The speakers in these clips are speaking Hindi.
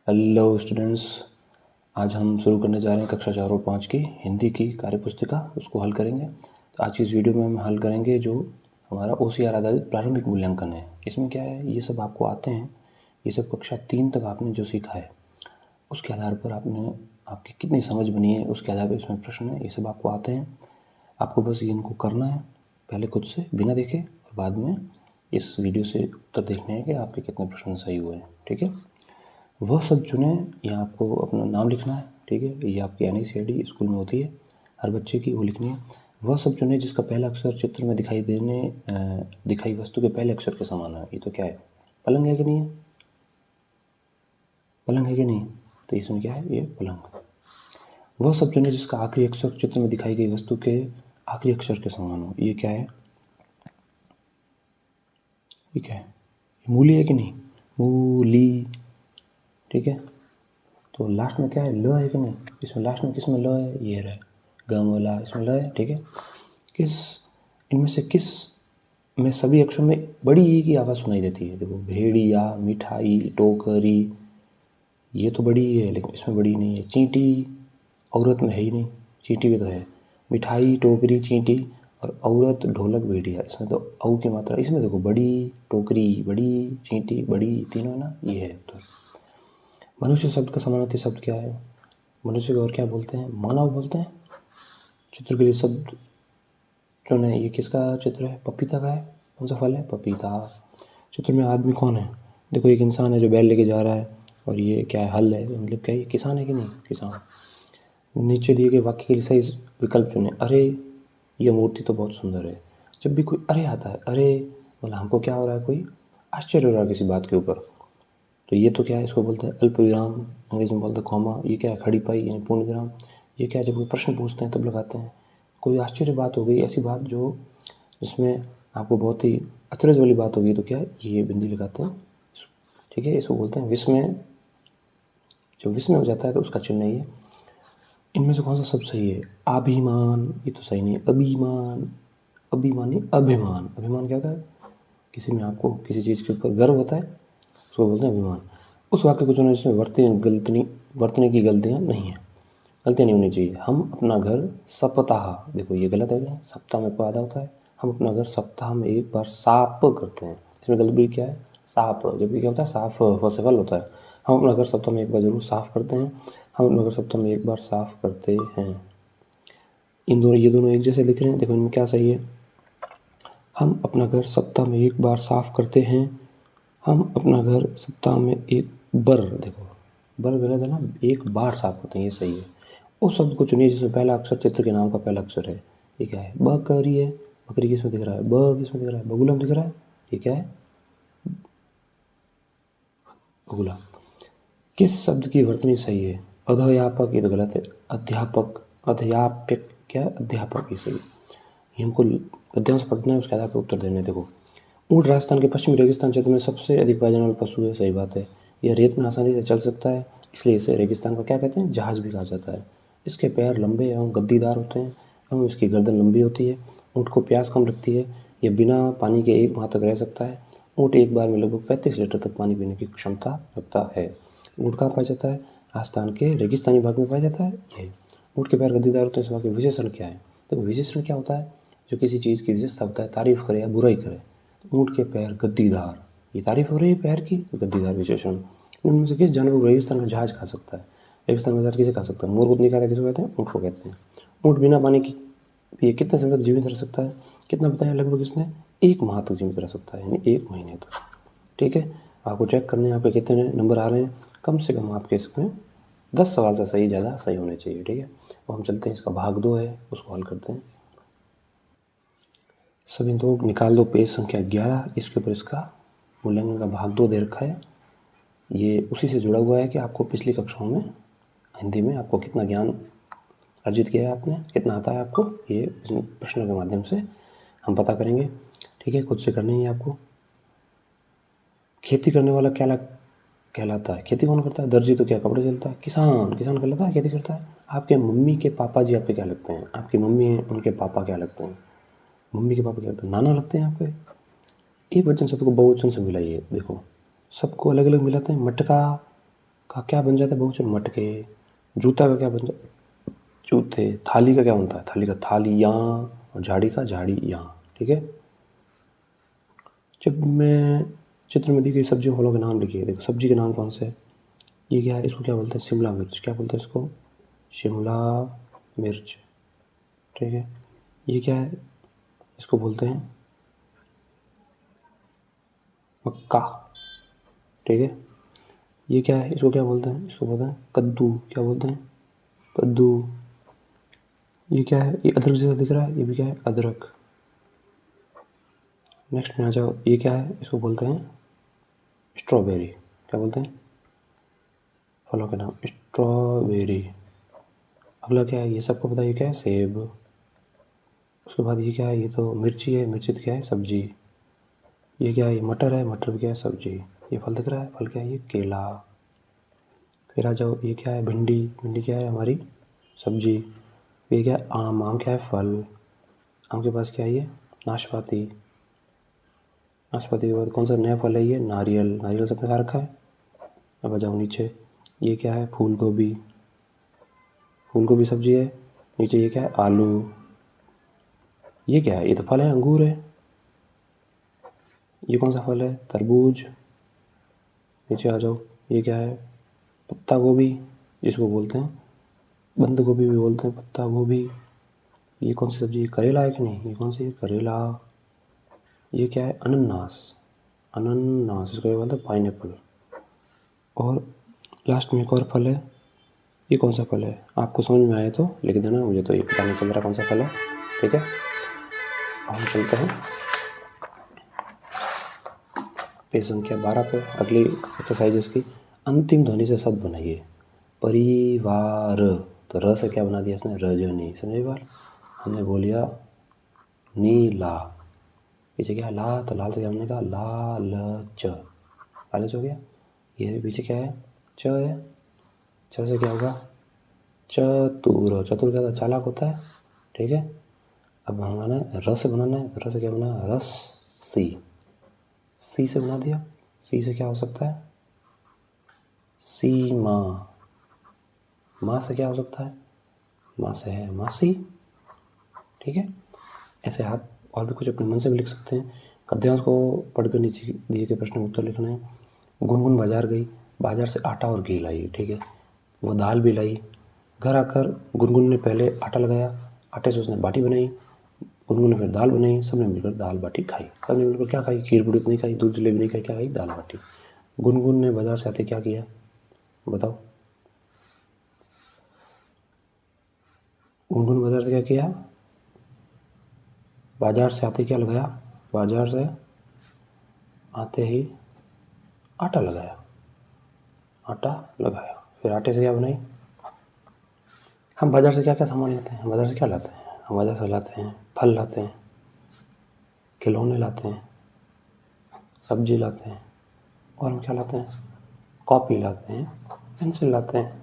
हेलो स्टूडेंट्स, आज हम शुरू करने जा रहे हैं कक्षा 4 और 5 की हिंदी की कार्यपुस्तिका। उसको हल करेंगे। तो आज की इस वीडियो में हम हल करेंगे जो हमारा OCR आधारित प्रारंभिक मूल्यांकन है। इसमें क्या है, ये सब आपको आते हैं। ये सब कक्षा 3 तक आपने जो सीखा है उसके आधार पर आपकी कितनी समझ बनी है उसके आधार पर इसमें प्रश्न है। ये सब आपको आते हैं। आपको बस इनको करना है, पहले खुद से बिना देखे, और बाद में इस वीडियो से उत्तर देखने हैं कि आपके कितने प्रश्न सही हुए हैं। ठीक है, वह सब चुने। यहाँ आपको अपना नाम लिखना है। ठीक है, ये आपकी NACID स्कूल में होती है हर बच्चे की, वो लिखनी है। वह सब चुने जिसका पहला अक्षर चित्र में दिखाई वस्तु के पहले अक्षर के समान है। ये तो क्या है, पलंग है कि नहीं है? पलंग है कि नहीं? तो इसमें क्या है, ये पलंग। वह सब चुने जिसका आखिरी अक्षर चित्र में दिखाई गई वस्तु के आखिरी अक्षर के समान हो। ये क्या है, ये क्या है? मूली है कि नहीं? मूली। ठीक है, तो लास्ट में क्या है, ल है कि नहीं? इसमें लास्ट में किस में ल है? ये रहा गम वाला, इसमें ल है। ठीक है, इनमें से किस में सभी अक्षरों में बड़ी ई की आवाज़ सुनाई देती है? देखो, भेड़िया, मिठाई, टोकरी, ये तो बड़ी ही है लेकिन इसमें बड़ी नहीं है। चींटी औरत में है ही नहीं, चींटी भी तो है। मिठाई, टोकरी, चींटी और औरत, ढोलक, भेड़िया, इसमें तो औ की मात्रा। इसमें देखो, बड़ी, टोकरी बड़ी, चींटी बड़ी, तीनों है ना, ये है। तो मनुष्य शब्द का समानार्थी शब्द क्या है? मनुष्य को और क्या बोलते हैं? मानव बोलते हैं। चित्र के लिए शब्द चुने। ये किसका चित्र है? पपीता का है। कौन सा फल है? पपीता। चित्र में आदमी कौन है? देखो, एक इंसान है जो बैल लेके जा रहा है, और ये क्या है, हल है। मतलब क्या, ये किसान है कि नहीं? किसान। नीचे दिए गए वाक्य के लिए सही विकल्प चुने। अरे, ये मूर्ति तो बहुत सुंदर है। जब भी कोई अरे आता है, अरे मतलब हमको क्या हो रहा है, कोई आश्चर्य हो रहा है किसी बात के ऊपर। तो ये तो क्या है, इसको बोलते हैं अल्प विराम, अंग्रेजी में बोलते हैं कॉमा। ये क्या है, खड़ी पाई यानी पूर्ण विराम। ये क्या है, जब कोई प्रश्न पूछते हैं तब लगाते हैं। कोई आश्चर्य बात हो गई, ऐसी बात जो जिसमें आपको बहुत ही अचरज वाली बात होगी, तो क्या है, ये बिंदी लगाते हैं। ठीक है, इसको बोलते हैं विस्मय। जब विस्मय हो जाता है तो उसका चिन्ह है। इनमें से कौन सा सब सही है? अभिमान, ये तो सही नहीं है। अभिमान, अभिमान नहीं, अभिमान। अभिमान क्या होता है? किसी में आपको किसी चीज़ के ऊपर गर्व होता है, उसको बोलते हैं अभिमान। उस वाक्य को चुना जिसमें वर्तने की गलतियाँ नहीं हैं। गलतियाँ नहीं होनी चाहिए। हम अपना घर सप्ताह, देखो ये गलत है ना, सप्ताह में पैदा होता है। हम अपना घर सप्ताह में एक बार साफ करते हैं। इसमें गलत भी क्या है, साफ। जबकि क्या होता है, साफ फल होता है। हम अपना घर सप्ताह में एक बार जरूर साफ करते हैं। हम अपना घर सप्ताह में एक बार साफ करते हैं। ये दोनों एक जैसे लिख रहे हैं। देखो, इनमें क्या सही है? हम अपना घर सप्ताह में एक बार साफ करते हैं। हम अपना घर सप्ताह में एक बार, देखो बर गलत है ना, एक बार साफ होते हैं, ये सही है। उस शब्द को चुनिए जिसमें पहला अक्षर चित्र के नाम का पहला अक्षर है। ये क्या है? बकरी है। बकरी किसमें दिख रहा है? ब किसमें दिख रहा है? बगुला में दिख रहा है। ये क्या है? बगुला। किस शब्द की वर्तनी सही है? अध्यापक, ये तो गलत है। अध्यापक, अध्यापक क्या? अध्यापक, ये सही है। ये हमको गद्यांश पढ़ना है, उसके आधार पर उत्तर देने। देखो, ऊँट राजस्थान के पश्चिमी रेगिस्तान क्षेत्र में सबसे अधिक पाया जाने वाला पशु है। सही बात है। यह रेत में आसानी से चल सकता है, इसलिए इसे रेगिस्तान का क्या कहते हैं? जहाज भी कहा जाता है। इसके पैर लंबे एवं गद्दीदार होते हैं एवं इसकी गर्दन लंबी होती है। ऊँट को प्यास कम लगती है। यह बिना पानी के 1 माह तक रह सकता है। ऊँट एक बार में लगभग 35 लीटर तक पानी पीने की क्षमता रखता है। ऊँट कहाँ पाया जाता है? राजस्थान के रेगिस्तानी भाग में पाया जाता है। ये ऊँट के पैर गद्दीदार होते हैं। इस बात के विशेषण क्या है? देखो, विशेषण क्या होता है? जो किसी चीज़ की विशेषता होता है, तारीफ करे या बुराई करे। ऊँट के पैर गद्दीदार, ये तारीफ हो रही है पैर की, गद्दीदार विशेषण। इनमें से किस जानवर को रेगिस्तान का जहाज खा सकता है? रेगिस्तान का जहाज किसे खा सकता है? मोर को नहीं खाता, किसे कहते हैं? ऊँट को कहते हैं। ऊँट बिना पानी की ये कितने समय तक जीवित रह सकता है? कितना बताया? लगभग इसने 1 माह तक जीवित रह सकता है, यानी 1 महीने तक। ठीक है, आपको चेक करने हैं आपके कितने नंबर आ रहे हैं। कम से कम आपके इसमें 10 सवाल से सही, ज़्यादा सही होने चाहिए। ठीक है, और हम चलते हैं, इसका भाग 2 है, उसको हल करते हैं। सभी लोग निकाल दो पेज संख्या 11। इसके ऊपर इसका मूल्यांकन का भाग 2 दे रखा है। ये उसी से जुड़ा हुआ है कि आपको पिछली कक्षाओं में हिंदी में आपको कितना ज्ञान अर्जित किया है, आपने कितना आता है आपको, ये इस प्रश्नों के माध्यम से हम पता करेंगे। ठीक है, खुद से करनी है आपको। खेती करने वाला क्या कहलाता है? खेती कौन करता है? दर्जी तो क्या कपड़े सिलता है? किसान, किसान कहलाता है, खेती करता है। आपके मम्मी के पापा जी आपके क्या लगते हैं? आपकी मम्मी हैं, उनके पापा क्या लगते हैं? मम्मी के पापा क्या लगते हैं? नाना लगते हैं आपके। एक वचन शब्द को बहुवचन से मिलाइए। देखो, सबको अलग अलग मिलाते हैं। मटका का क्या बन जाता है बहुवचन? मटके। जूता का क्या बन जाता है? जूते। थाली का क्या बनता है? थाली का थालियाँ। और झाड़ी का झाड़ियाँ। ठीक है। जब मैं चित्र में दी गई सब्जियों फलों के नाम लिखिए। देखो सब्जी के नाम कौन से हैं? ये क्या है? इसको क्या बोलते हैं? शिमला मिर्च। क्या बोलते हैं इसको? शिमला मिर्च। ठीक है। ये क्या है? इसको बोलते हैं मक्का। ठीक है। ये क्या है? इसको क्या बोलते हैं? इसको बोलते हैं कद्दू। क्या बोलते हैं? कद्दू। ये क्या है? ये अदरक जैसा दिख रहा है, ये भी क्या है? अदरक। नेक्स्ट में आ जाओ। ये क्या है? इसको बोलते हैं स्ट्रॉबेरी। क्या बोलते हैं? फलों के नाम स्ट्रॉबेरी। अगला क्या है? ये सबको पता है, ये क्या है? सेब। उसके बाद ये क्या है? ये तो मिर्ची है। मिर्ची तो क्या है? सब्जी। ये क्या है? ये मटर है। मटर भी क्या है? सब्जी। ये फल दिख रहा है, फल क्या है? ये केला। फिर आ जाओ। ये क्या है? भिंडी। भिंडी क्या है? हमारी सब्जी। ये क्या है? आम। आम क्या है? फल। आम के पास क्या है? ये नाशपाती। नाशपाती के बाद कौन सा नया फल है? ये नारियल। नारियल सबने खा रखा है। अब आ जाओ नीचे। ये क्या है? फूल गोभी। फूल गोभी सब्जी है। नीचे ये क्या है? आलू। ये क्या है? ये तो फल है, अंगूर है। ये कौन सा फल है? तरबूज। नीचे आ जाओ। ये क्या है? पत्ता गोभी, जिसको बोलते हैं बंद गोभी भी बोलते हैं, पत्ता गोभी। ये कौन सी सब्जी है? करेला है कि नहीं? ये कौन सी है? करेला। ये क्या है? अनानास। अनानास, इसको क्या बोलते हैं? पाइनएप्पल। और लास्ट में एक और फल है। ये कौन सा फल है? आपको समझ में आए तो लिख देना, मुझे तो ये पता नहीं चल रहा कौन सा फल है। ठीक है। अब हम चलते हैं पेज संख्या 12 पे। अगली एक्सरसाइज इसकी अंतिम ध्वनि से शब्द बनाइए। परिवार। तो र से क्या बना दिया इसने? रजनी। समझे बार? हमने बोलिया नीला। पीछे क्या है? ला। तो लाल से क्या बनेगा? लालच। लालच हो गया। ये पीछे क्या है? च है। च से क्या होगा? चतुर। चतुर क्या होता है? चालाक होता है। ठीक है। अब हमारा र से बनाना है। र से क्या बना? रस्सी। सी से बना दिया। सी से क्या हो सकता है? सीमा। माँ से क्या हो सकता है? माँ से है मासी। ठीक है। ऐसे आप और भी कुछ अपने मन से भी लिख सकते हैं। गद्यांश को पढ़कर नीचे दिए गए प्रश्न उत्तर लिखना है। गुनगुन बाजार गई, बाजार से आटा और घी लाई। ठीक है। वो दाल भी लाई। घर आकर गुनगुन ने पहले आटा लगाया, आटे से उसने बाटी बनाई। गुनगुन ने फिर दाल बनाई। सबने मिलकर दाल बाटी खाई। सबने मिलकर क्या खाई? खीर पूड़ी तो नहीं खाई, दूध जलेबी नहीं खाई, क्या खाई? दाल बाटी। गुनगुन ने बाजार से आते क्या किया? बताओ। गुनगुन बाजार से क्या किया? बाजार से आते क्या लगाया? बाजार से आते ही आटा लगाया। आटा लगाया। फिर आटे से क्या बनाई? हम बाजार से क्या क्या सामान लाते हैं? बाजार से क्या लाते हैं? हम बाजार से लाते हैं फल, लाते हैं खिलौने, लाते हैं सब्जी, लाते हैं और हम क्या लाते हैं? कॉपी लाते हैं, पेंसिल लाते हैं।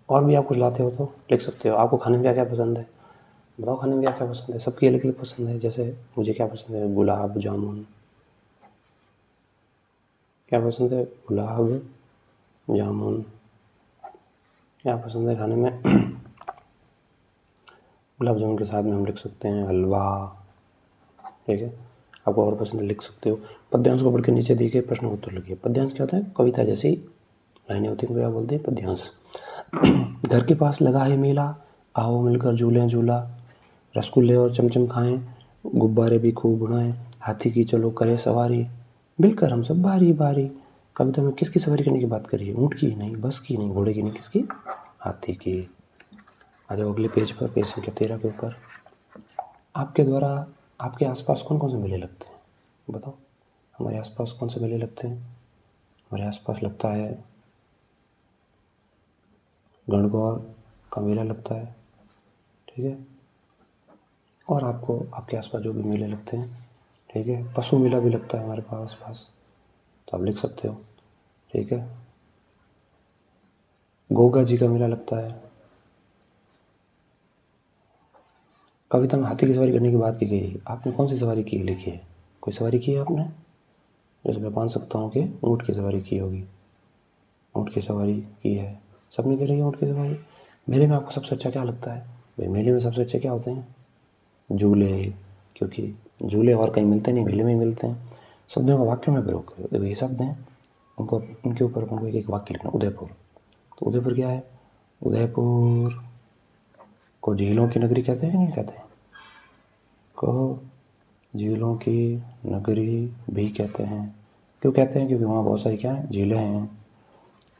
और भी आप कुछ लाते हो तो लिख सकते हो। आपको खाने में क्या क्या पसंद है? बताओ खाने में क्या क्या पसंद है? सबकी अलग अलग पसंद है। जैसे मुझे क्या पसंद है? गुलाब जामुन। क्या पसंद है? गुलाब जामुन। क्या पसंद है खाने में? गुलाब जामुन के साथ में हम लिख सकते हैं हलवा। ठीक है। आपको और पसंद लिख सकते हो। पद्यांश को पढ़ के नीचे दिए गए प्रश्न उत्तर लिखिए। पद्यांश क्या होता है? कविता जैसी लाइनें होती हैं, क्या बोलते हैं? पद्यांश। घर के पास लगा है मेला, आओ मिलकर झूलें झूला। रसगुल्ले और चमचम खाएं, गुब्बारे भी खूब उड़ाएं। हाथी की चलो करे सवारी, मिलकर हम सब बारी बारी। कविता में किसकी सवारी करने की बात करिए? ऊँट की नहीं, बस की नहीं, घोड़े की नहीं, किसकी? हाथी की। आ जाओ अगले पेज पर, पेज संख्या 13 के ऊपर। आपके द्वारा आपके आसपास कौन कौन से मेले लगते हैं? बताओ। हमारे आसपास कौन से मेले लगते हैं? हमारे आसपास लगता है गणगौर का मेला लगता है। ठीक है। और आपको आपके आसपास जो भी मेले लगते हैं, ठीक है, पशु मेला भी लगता है हमारे पास, तो आप लिख सकते हो। ठीक है। गोगा जी का मेला लगता है। कविता में हाथी की सवारी करने की बात की गई है। आपने कौन सी सवारी की लिखी है? कोई सवारी की है आपने? जैसे मैं मान सकता हूँ कि ऊँट की सवारी की होगी। ऊँट की सवारी की है, सबने करी है ऊँट की सवारी। मेले में आपको सबसे अच्छा क्या लगता है? भाई मेले में सबसे अच्छे क्या होते हैं? झूले, क्योंकि झूले और कहीं मिलते नहीं, मेले में ही मिलते हैं। शब्दों को वाक्यों में प्रयोग करो। देखो ये शब्द हैं, उनको उनके ऊपर अपन को एक वाक्य लिखना। उदयपुर, तो उदयपुर क्या है? उदयपुर को झीलों की नगरी कहते हैं कि नहीं कहते हैं? को झीलों की नगरी भी कहते हैं। क्यों कहते हैं? क्योंकि वहाँ बहुत सारी क्या है? झीलें हैं।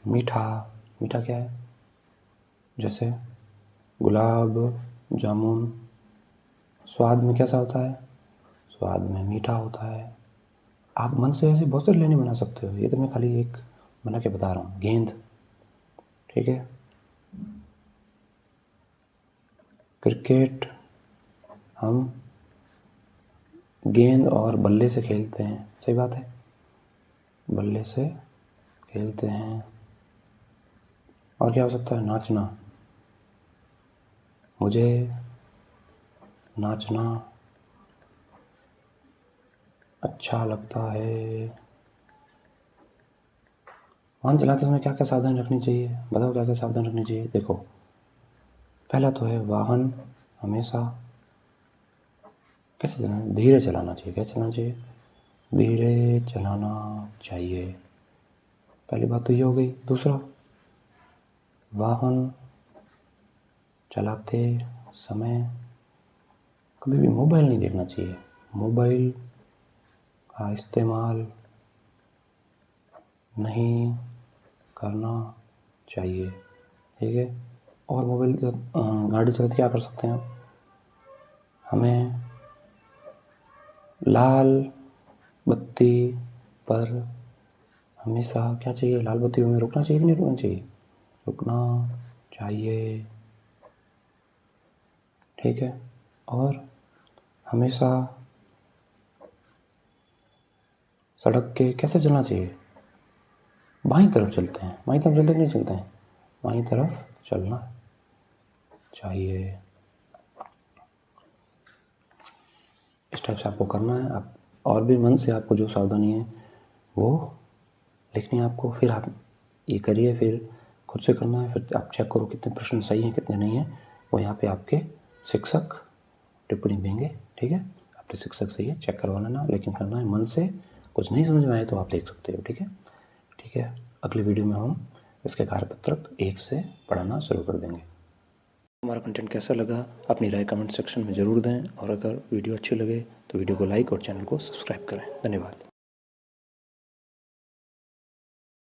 मीठा, मीठा क्या है? जैसे गुलाब जामुन, स्वाद में कैसा होता है? स्वाद में मीठा होता है। आप मन से ऐसे बहुत सारी लाइनें बना सकते हो, ये तो मैं खाली एक बना के बता रहा हूँ। गेंद, ठीक है। क्रिकेट, हम गेंद और बल्ले से खेलते हैं, सही बात है, बल्ले से खेलते हैं। और क्या हो सकता है? नाचना, मुझे नाचना अच्छा लगता है। वाहन चलाते समय क्या क्या सावधानी रखनी चाहिए? बताओ क्या क्या सावधानी रखनी चाहिए। देखो पहला तो है वाहन हमेशा कैसे चलाना? धीरे चलाना चाहिए। कैसे चलाना चाहिए? धीरे चलाना चाहिए। पहली बात तो ये हो गई। दूसरा, वाहन चलाते समय कभी भी मोबाइल नहीं देखना चाहिए। मोबाइल का इस्तेमाल नहीं करना चाहिए, ठीक है। और मोबाइल गाड़ी चलाते क्या कर सकते हैं आप? हमें लाल बत्ती पर हमेशा क्या चाहिए? लाल बत्ती में रुकना चाहिए कि नहीं रुकना चाहिए? रुकना चाहिए, ठीक है। और हमेशा सड़क के कैसे चलना चाहिए? बाईं तरफ चलते हैं। बाईं तरफ चलते कि नहीं चलते हैं? बाईं तरफ चलना चाहिए। इस टाइप से आपको करना है। आप और भी मन से आपको जो सावधानी है वो लिखनी है आपको। फिर आप ये करिए, फिर खुद से करना है। फिर आप चेक करो कितने प्रश्न सही हैं कितने नहीं हैं। वो यहाँ पे आपके शिक्षक टिप्पणी देंगे, ठीक है। आपके शिक्षक सही है, चेक करवा लेना, लेकिन करना है मन से। कुछ नहीं समझ में आए तो आप देख सकते हो, ठीक है। ठीक है, अगली वीडियो में हम इसके कार्यपत्रक 1 से पढ़ाना शुरू कर देंगे। हमारा कंटेंट कैसा लगा अपनी राय कमेंट सेक्शन में ज़रूर दें, और अगर वीडियो अच्छी लगे तो वीडियो को लाइक और चैनल को सब्सक्राइब करें। धन्यवाद।